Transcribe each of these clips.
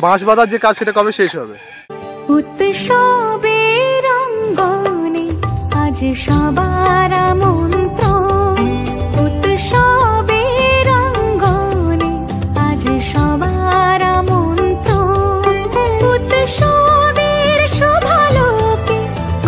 বাঁশ বাঁধার যে কাজ সেটা কবে শেষ হবে? উৎসবের অঙ্গনে আজ সবার আমন্ত্রণ, উৎসবের অঙ্গনে আজ সবার আমন্ত্রণ, উৎসবের শোভালোকে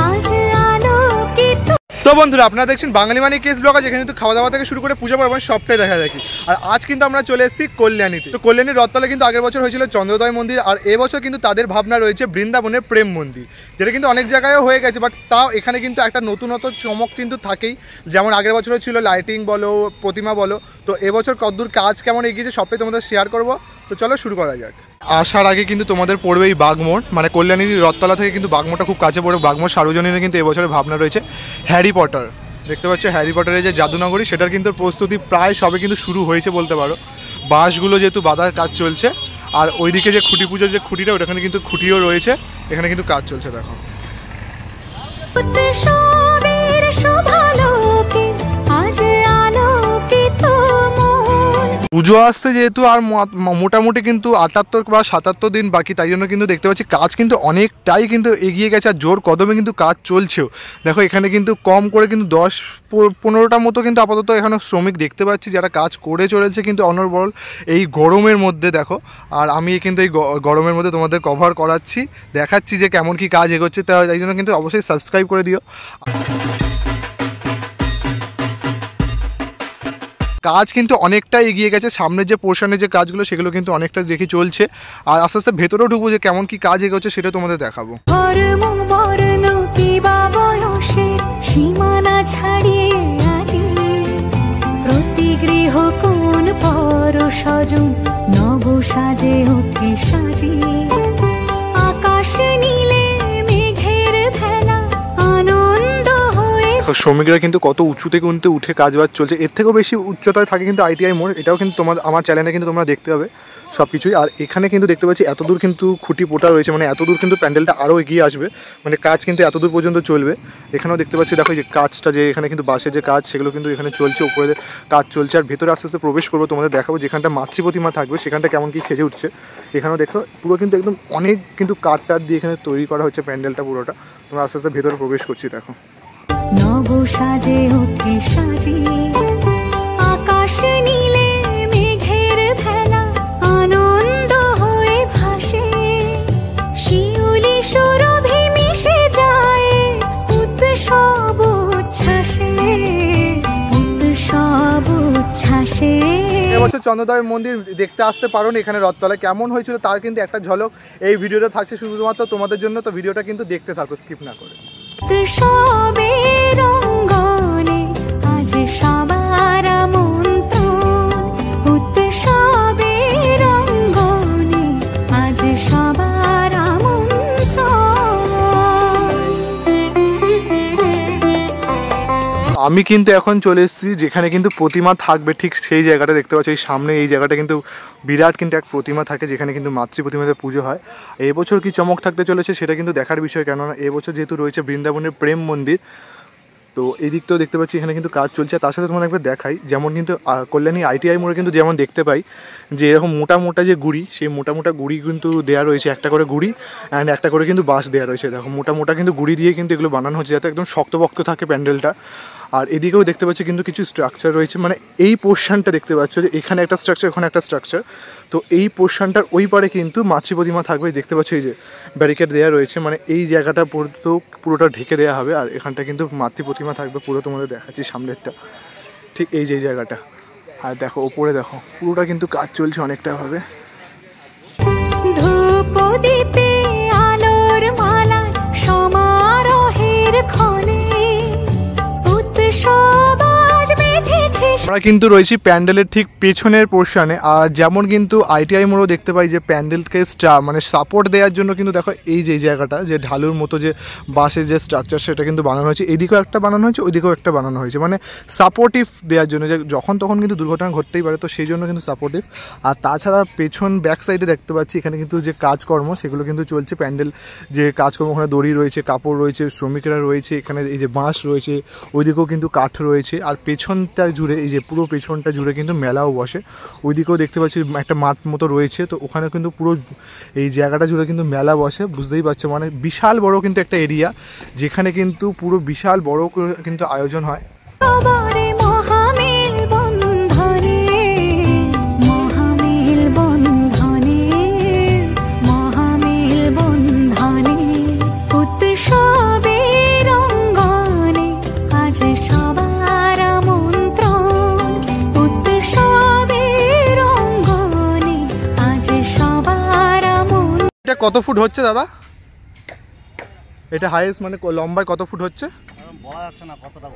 আজ আলোকিত। তো বন্ধুরা, আপনারা দেখছেন বাঙালি মানে কেস ব্লগার, যেখানে কিন্তু খাওয়া দাওয়া থেকে শুরু করে পূজা পার্বণ সবটাই দেখা দেখি। আর আজ কিন্তু আমরা চলে এসেছি কল্যাণীতে। তো কল্যাণীর রথতলায় কিন্তু আগের বছর হয়েছিল চন্দ্রোদয় মন্দির, আর এবছর কিন্তু তাদের ভাবনা রয়েছে বৃন্দাবনের প্রেম মন্দির, যেটা কিন্তু অনেক জায়গায়ও হয়ে গেছে, বাট তাও এখানে কিন্তু একটা নতুনত্ব চমক কিন্তু থাকেই। যেমন আগের বছর ছিল লাইটিং বলো, প্রতিমা বলো, তো এবছর কতদূর কাজ কেমন এগিয়েছে সবটাই তোমাদের শেয়ার করবো। তো চলো শুরু করা যাক। আসার আগে কিন্তু তোমাদের পড়বে এই বাগমোড়, মানে কল্যাণীর রথতলা থেকে কিন্তু বাগমোড়টা খুব কাছে পড়বে। বাগমোড় সার্বজনীনে কিন্তু এবছরের ভাবনা রয়েছে হ্যারি পটার। দেখতে পাচ্ছ হ্যারি পটারের যে জাদুনগরী, সেটার কিন্তু প্রস্তুতি প্রায় সবে কিন্তু শুরু হয়েছে বলতে পারো। বাঁশগুলো যেহেতু বাঁধার কাজ চলছে, আর ওইদিকে যে খুঁটি পুজোর যে খুঁটিটা, ওখানে কিন্তু খুঁটিও রয়েছে, এখানে কিন্তু কাজ চলছে। দেখো পুজো আসতে যেহেতু আর মোটামুটি কিন্তু 78 বা 77 দিন বাকি, তাই জন্য কিন্তু দেখতে পাচ্ছি কাজ কিন্তু অনেকটাই কিন্তু এগিয়ে গেছে, আর জোর কদমে কিন্তু কাজ চলছেও। দেখো এখানে কিন্তু কম করে কিন্তু 10-15টা মতো কিন্তু আপাতত এখানে শ্রমিক দেখতে পাচ্ছি, যারা কাজ করে চলেছে কিন্তু অনর্বল এই গরমের মধ্যে। দেখো, আর আমি কিন্তু এই গরমের মধ্যে তোমাদের কভার করাচ্ছি, দেখাচ্ছি যে কেমন কি কাজ এগোচ্ছে, তাই জন্য কিন্তু অবশ্যই সাবস্ক্রাইব করে দিও। কাজ কিন্তু অনেকটা এগিয়ে গেছে, সামনের যে পোর্শনের যে কাজগুলো সেগুলো কিন্তু অনেকটা দেখি চলছে, আর আস্তে আস্তে ভেতরেও ঢুকবো যে কেমন কি কাজ এগোচ্ছে সেটা তোমাদের দেখাবো। সীমানা ছাড়িয়ে আজি প্রতি গৃহ কোন পর সজন নব সাজে ওঠে সাজিয়ে, আকাশে নীলে মেঘের ভেলা আনন্দ হয়ে। শ্রমিকরা কিন্তু কত উঁচুতে কিন্তু উঠে কাজবাজ চলছে, এর থেকেও বেশি উচ্চতায় থাকে কিন্তু আইটিআই মোড়। এটাও কিন্তু আমার চ্যানেলে কিন্তু তোমরা দেখতে পাবে সব কিছুই। আর এখানে কিন্তু দেখতে পাচ্ছি এতদূর কিন্তু খুঁটি পোটা রয়েছে, মানে এতদূর কিন্তু প্যান্ডেলটা আরও এগিয়ে আসবে, মানে কাজ কিন্তু এতদূর পর্যন্ত চলবে। এখানেও দেখতে পাচ্ছি, দেখো যে কাজটা যে এখানে কিন্তু বাসের যে কাজ সেগুলো কিন্তু এখানে চলছে, উপরে কাজ চলছে। আর ভেতরে আস্তে আস্তে প্রবেশ করবো, তোমাদের দেখাবো যেখানটা মাতৃ প্রতিমা থাকবে সেখানটা কেমন কি সেজে উঠছে। এখানেও দেখো পুরো কিন্তু একদম অনেক কিন্তু কাঠ দিয়ে এখানে তৈরি করা হচ্ছে প্যান্ডেলটা পুরোটা। তোমরা আস্তে আস্তে ভেতরে প্রবেশ করছি। দেখো নব সাজে ওঠে সাজিয়ে, আকাশে নীলে মেঘের ভেলা আনন্দ হয়ে ভাসে, শিউলি সুরভি মিশে যায় উৎসব উচ্ছ্বাসে, উৎসব উচ্ছ্বাসে। এবছর চন্দ্রোদয় মন্দির দেখতে আসতে পারো না, এখানে রথতলায় কেমন হয়েছিল তার কিন্তু একটা ঝলক এই ভিডিওটা থাকছে শুধুমাত্র তোমাদের জন্য। তো ভিডিওটা কিন্তু দেখতে থাকো, স্কিপ না করে। উৎসবের অঙ্গনে আজ সবার আমন্ত্রণ, উৎসবের অঙ্গনে আজ সবার আমন্ত্রণ। আমি কিন্তু এখন চলে এসেছি যেখানে কিন্তু প্রতিমা থাকবে, ঠিক সেই জায়গাটা দেখতে পাচ্ছি এই সামনে। এই জায়গাটা কিন্তু বিরাট কিন্তু এক প্রতিমা থাকে, যেখানে কিন্তু মাতৃ প্রতিমাতে পুজো হয়। এবছর কি চমক থাকতে চলেছে সেটা কিন্তু দেখার বিষয়, কেননা এবছর যেহেতু রয়েছে বৃন্দাবনের প্রেম মন্দির। তো এই দিকটাও দেখতে পাচ্ছি এখানে কিন্তু কাজ চলছে। তার সাথে তোমার একবার দেখাই, যেমন কিন্তু কল্যাণী আইটিআই মোড়ে কিন্তু যেমন দেখতে পাই যে এরকম মোটা মোটা যে গুড়ি, সেই মোটা মোটা গুড়ি কিন্তু দেওয়া রয়েছে, একটা করে গুড়ি অ্যান্ড একটা করে কিন্তু বাঁশ দেওয়া রয়েছে। দেখো মোটা মোটা কিন্তু গুড়ি দিয়ে কিন্তু এগুলো বানানো হচ্ছে, যাতে একদম শক্তপোক্ত থাকে প্যান্ডেলটা। আর এদিকেও দেখতে পাচ্ছি কিন্তু কিছু স্ট্রাকচার রয়েছে, মানে এই পোর্শনটা দেখতে পাচ্ছ যে এখানে একটা স্ট্রাকচার, ওখানে একটা স্ট্রাকচার। তো এই পোর্শনটার ওই পারে কিন্তু মাতৃ প্রতিমা থাকবে, দেখতে পাচ্ছি এই যে ব্যারিকেড দেওয়া রয়েছে, মানে এই জায়গাটা পুরোটা ঢেকে দেওয়া হবে। আর এখানটা কিন্তু মাতৃ প্রতিমা থাকবে পুরো, তোমাদের দেখাচ্ছি সামনেরটা, ঠিক এই যে জায়গাটা। আর দেখো ওপরে দেখো পুরোটা কিন্তু কাজ চলছে অনেকটা ভাবে। ধূপ দীপে আলোর মালা সমারোহের ক্ষণে উৎসব আজ বেঁধেছে। আমরা কিন্তু রয়েছি প্যান্ডেলের ঠিক পেছনের পোর্শনে। আর যেমন কিন্তু আইটিআই মোড়ও দেখতে পাই যে প্যান্ডেলকে মানে সাপোর্ট দেওয়ার জন্য কিন্তু দেখো এই যে জায়গাটা, যে ঢালুর মতো যে বাঁশের যে স্ট্রাকচার সেটা কিন্তু বানানো হয়েছে, এদিকেও একটা বানানো হয়েছে, ওইদিকেও একটা বানানো হয়েছে, মানে সাপোর্টিভ দেওয়ার জন্য, যে যখন তখন কিন্তু দুর্ঘটনা ঘটতেই পারে, তো সেই জন্য কিন্তু সাপোর্টিভ। আর তাছাড়া পেছন ব্যাক সাইডে দেখতে পাচ্ছি এখানে কিন্তু যে কাজকর্ম সেগুলো কিন্তু চলছে, প্যান্ডেল যে কাজকর্ম, ওখানে দড়ি রয়েছে, কাপড় রয়েছে, শ্রমিকরা রয়েছে, এখানে এই যে বাঁশ রয়েছে, ওইদিকেও কিন্তু কাঠ রয়েছে। আর পেছনটা জুড়ে এই যে পুরো পেছনটা জুড়ে কিন্তু মেলাও বসে। ওইদিকেও দেখতে পাচ্ছি একটা মাঠ মতো রয়েছে, তো ওখানে কিন্তু পুরো এই জায়গাটা জুড়ে কিন্তু মেলা বসে, বুঝতেই পারছো মানে বিশাল বড় কিন্তু একটা এরিয়া, যেখানে কিন্তু পুরো বিশাল বড় কিন্তু আয়োজন হয়। এটা কত ফুট হচ্ছে দাদা? এটা হাইয়েস্ট মানে লম্বায় কত ফুট হচ্ছে বলা যাচ্ছে না কতটা।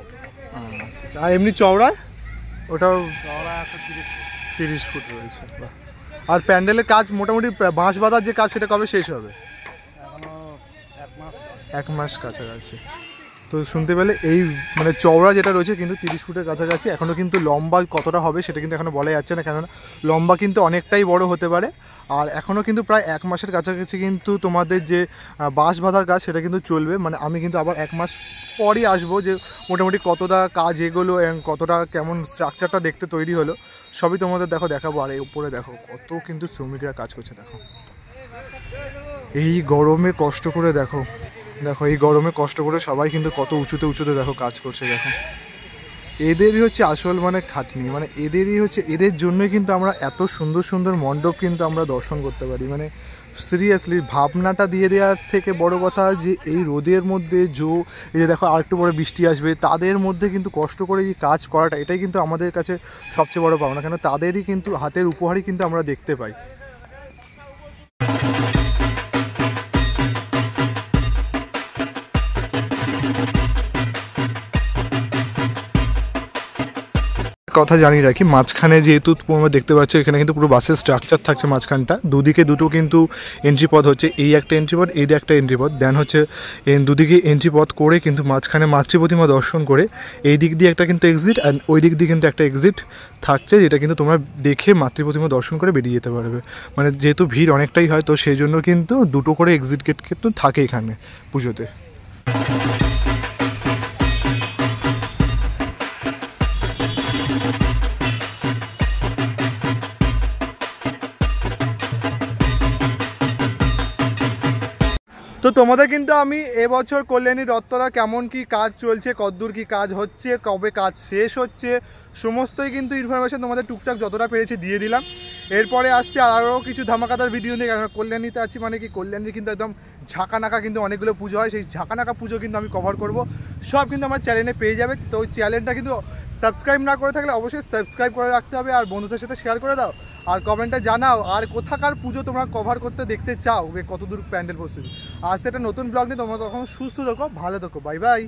আর এমনি চওড়ায়? ওটাও চওড়া 30 ফুট রয়েছে। আর প্যান্ডেলের কাজ মোটামুটি বাঁশ বাঁধার যে কাজ সেটা কবে শেষ হবে? এখনো 1 মাস কাছাকাছি। তো শুনতে পেলে এই মানে চওড়া যেটা রয়েছে কিন্তু 30 ফুটের কাছাকাছি। এখনও কিন্তু লম্বা কতটা হবে সেটা কিন্তু এখনও বলা যাচ্ছে না, কেননা লম্বা কিন্তু অনেকটাই বড় হতে পারে। আর এখনও কিন্তু প্রায় 1 মাসের কাছাকাছি কিন্তু তোমাদের যে বাঁশ বাঁধার কাজ সেটা কিন্তু চলবে। মানে আমি কিন্তু আবার 1 মাস পরই আসবো, যে মোটামুটি কতটা কাজ এগোলো এবং কতটা কেমন স্ট্রাকচারটা দেখতে তৈরি হলো সবই তোমাদের দেখাবো। আর এই উপরে দেখো কত কিন্তু শ্রমিকরা কাজ করছে, দেখো এই গরমে কষ্ট করে দেখো এই গরমে কষ্ট করে সবাই কিন্তু কত উঁচুতে দেখো কাজ করছে। দেখো এদেরই হচ্ছে আসল মানে খাটনি, মানে এদের জন্যই কিন্তু আমরা এত সুন্দর সুন্দর মণ্ডপ কিন্তু আমরা দর্শন করতে পারি। মানে সিরিয়াসলি ভাবনাটা দিয়ে দেওয়ার থেকে বড় কথা যে এই রোদের মধ্যে এই যে দেখো আরেকটু পরে বৃষ্টি আসবে, তাদের মধ্যে কিন্তু কষ্ট করে এই কাজ করাটা এটাই কিন্তু আমাদের কাছে সবচেয়ে বড় পাওনা, কেন তাদেরই কিন্তু হাতের উপহারই কিন্তু আমরা দেখতে পাই। কথা জানিয়ে রাখি, মাঝখানে যেহেতু তোমরা দেখতে পাচ্ছ এখানে কিন্তু পুরো বাসের স্ট্রাকচার থাকছে, মাঝখানটা দুদিকে দুটো কিন্তু এন্ট্রি পথ হচ্ছে, এই একটা এন্ট্রি পথ, এই একটা এন্ট্রি পথ, দেন হচ্ছে দুদিকে এন্ট্রি পথ করে কিন্তু মাঝখানে মাতৃ প্রতিমা দর্শন করে এই দিক দিয়ে একটা কিন্তু এক্সিট আর ওই দিক দিয়ে কিন্তু একটা এক্সিট থাকছে, যেটা কিন্তু তোমরা দেখে মাতৃ প্রতিমা দর্শন করে বেরিয়ে যেতে পারবে। মানে যেহেতু ভিড় অনেকটাই হয় তো সেই জন্য কিন্তু দুটো করে এক্সিট গেট কিন্তু থাকে এখানে পুজোতে। তো তোমাদের কিন্তু আমি এবছর কল্যাণী রথতলা কেমন কি কাজ চলছে, কতদূর কি কাজ হচ্ছে, কবে কাজ শেষ হচ্ছে, সমস্তই কিন্তু ইনফরমেশন তোমাদের টুকটাক যতটা পেরেছি দিয়ে দিলাম। এরপরে আসছে আরও কিছু ধামাকাদার ভিডিও নিয়ে, কারণ কল্যাণীতে আছি মানে কি কল্যাণীর কিন্তু একদম ঝাঁকানাকা কিন্তু অনেকগুলো পুজো হয়, সেই ঝাঁকানাকা পুজো কিন্তু আমি কভার করব, সব কিন্তু আমার চ্যানেলে পেয়ে যাবে। তো ওই চ্যানেলটা কিন্তু সাবস্ক্রাইব না করে থাকলে অবশ্যই সাবস্ক্রাইব করে রাখতে হবে, আর বন্ধুদের সাথে শেয়ার করে দাও, আর কমেন্টে জানাও আর কোথাকার পুজো তোমরা কভার করতে দেখতে চাও, কতদূর প্যান্ডেল প্রস্তুতি। আজ একটা নতুন ব্লগ নিয়ে তোমরা তখন সুস্থ থাকো, ভালো থাকো, বাই বাই।